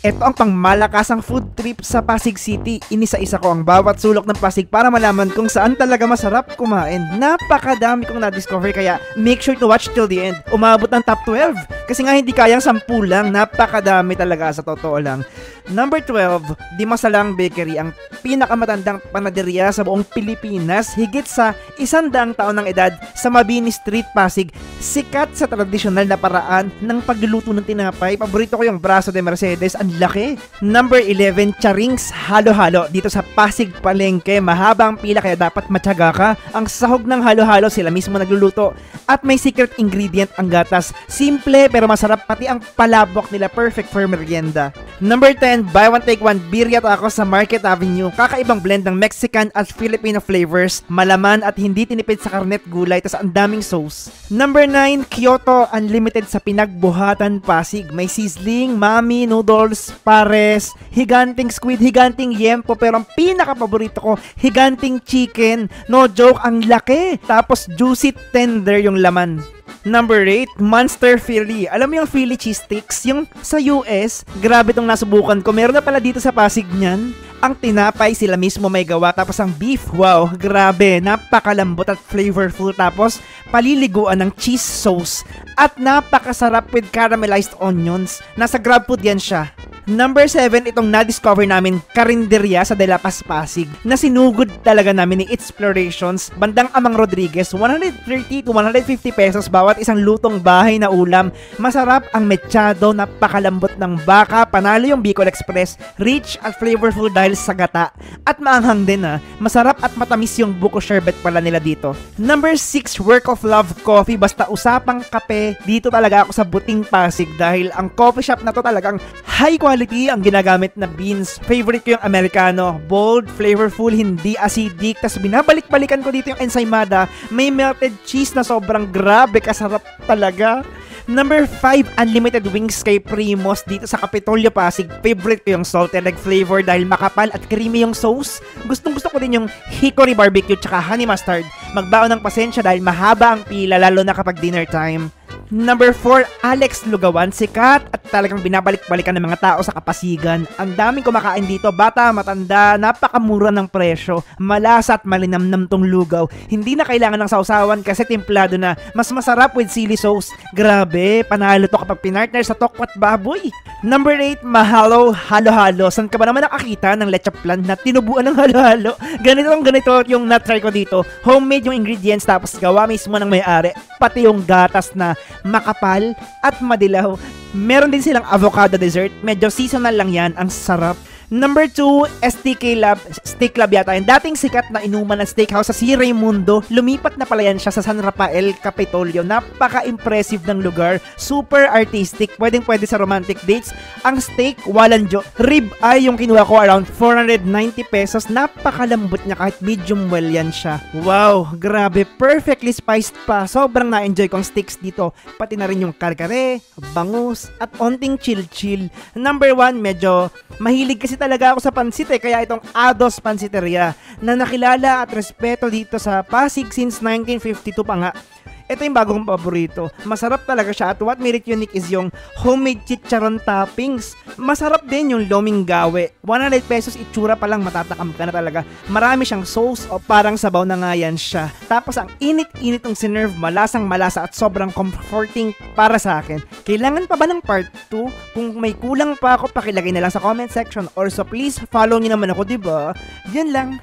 Ito ang pangmalakasang food trip sa Pasig City. Inisa-isa ko ang bawat sulok ng Pasig para malaman kung saan talaga masarap kumain. Napakadami kong na-discover kaya make sure to watch till the end. Umabot ng top 12 kasi nga hindi kayang 10 lang. Napakadami talaga sa totoo lang. Number 12, Dimasalang Bakery, ang pinakamatandang panaderya sa buong Pilipinas, higit sa 100 taon ng edad sa Mabini Street, Pasig. Sikat sa tradisyonal na paraan ng pagluluto ng tinapay. Paborito ko yung Braso de Mercedes, ang laki. Number 11, Charings Halo-Halo, dito sa Pasig Palengke. Mahaba ang pila kaya dapat matyaga ka. Ang sahog ng halo-halo sila mismo nagluluto at may secret ingredient ang gatas. Simple pero masarap, pati ang palabok nila perfect for merienda. Number 10, Buy One Take One Birria Tacos sa Market Avenue. Kakaibang blend ng Mexican at Filipino flavors, malaman at hindi tinipid sa karnet gulay, tas ang daming sauce. Number 9, Kyoto Unlimited sa Pinagbuhatan, Pasig. May sizzling, mami, noodles, pares, higanting squid, higanting yempo, pero ang pinaka-paborito ko, higanting chicken. No joke, ang laki. Tapos juicy tender yung laman. Number 8, Monster Philly. Alam mo yung Philly cheese sticks? Yung sa US, grabe tong nasubukan ko. Meron na pala dito sa Pasig niyan. Ang tinapay sila mismo may gawa. Tapos ang beef, wow, grabe. Napakalambot at flavorful. Tapos paliliguan ng cheese sauce. At napakasarap with caramelized onions. Nasa GrabFood yan siya. Number 7, itong na-discover namin karinderya sa De La Paz, Pasig, na sinugod talaga namin ni Explorations, bandang Amang Rodriguez. 130 to 150 pesos bawat isang lutong bahay na ulam. Masarap ang mechado, napakalambot ng baka, panalo yung Bicol Express, rich at flavorful dahil sa gata. At maanghang din masarap at matamis yung buko sherbet pala nila dito. Number 6, Work of Love Coffee. Basta usapang kape, dito talaga ako sa Buting, Pasig dahil ang coffee shop na to talagang high quality ang ginagamit na beans. Favorite ko yung Americano. Bold, flavorful, hindi acidic. Tapos binabalik-balikan ko dito yung ensaymada. May melted cheese na sobrang grabe. Kasarap talaga. Number 5, Unlimited Wings kay Primos dito sa Kapitolyo, Pasig. Favorite ko yung salted egg flavor dahil makapal at creamy yung sauce. Gustong-gusto ko din yung hickory barbecue tsaka honey mustard. Magbaon ng pasensya dahil mahaba ang pila lalo na kapag dinner time. Number 4, Alex Lugawan. Sikat at talagang binabalik-balikan ng mga tao sa Kapasigan. Ang daming kumakain dito, bata, matanda, napakamura ng presyo. Malasa at malinamnam tong lugaw. Hindi na kailangan ng sausawan kasi timplado na. Mas masarap with sili sauce. Grabe, panalo to kapag pinartner sa tokwat baboy. Number 8, Mahalo Halo-Halo. San ka ba naman nakakita ng leche plan na tinubuan ng halo-halo? Ganito yung na-try ko dito. Homemade yung ingredients tapos gawa mismo ng may-ari. Pati yung gatas na makapal at madilaw. Meron din silang avocado dessert. Medyo seasonal lang yan. Ang sarap. Number 2, STK Lab, Steak Lab yata. Yung dating sikat na inuman ng steakhouse sa Si Raimundo. Lumipat na pala yan siya sa San Rafael, Capitolio. Napaka-impressive ng lugar. Super artistic. Pwedeng-pwede sa romantic dates. Ang steak, walanjo. Rib eye yung kinuha ko, around 490 pesos. Napakalambot niya kahit medium well yan siya. Wow, grabe. Perfectly spiced pa. Sobrang na-enjoy kong steaks dito. Pati na rin yung karkare, bangus, at onting chill-chill. Number 1, medyo mahilig kasi talaga ako sa pansit kaya itong Ados Pansiteria na nakilala at respeto dito sa Pasig since 1952 pa nga. Ito yung bagong paborito. Masarap talaga siya at what made it unique is yung homemade chicharon toppings. Masarap din yung loming gawe. 100 pesos itsura pa lang matatakam ka na talaga. Marami siyang sauce o parang sabaw na nga yan siya. Tapos ang init-init ng sinerve, malasang malasa at sobrang comforting para sa akin. Kailangan pa ba ng part 2? Kung may kulang pa ako, pakilagay na lang sa comment section or so please follow niyo naman ako, diba? Yan lang.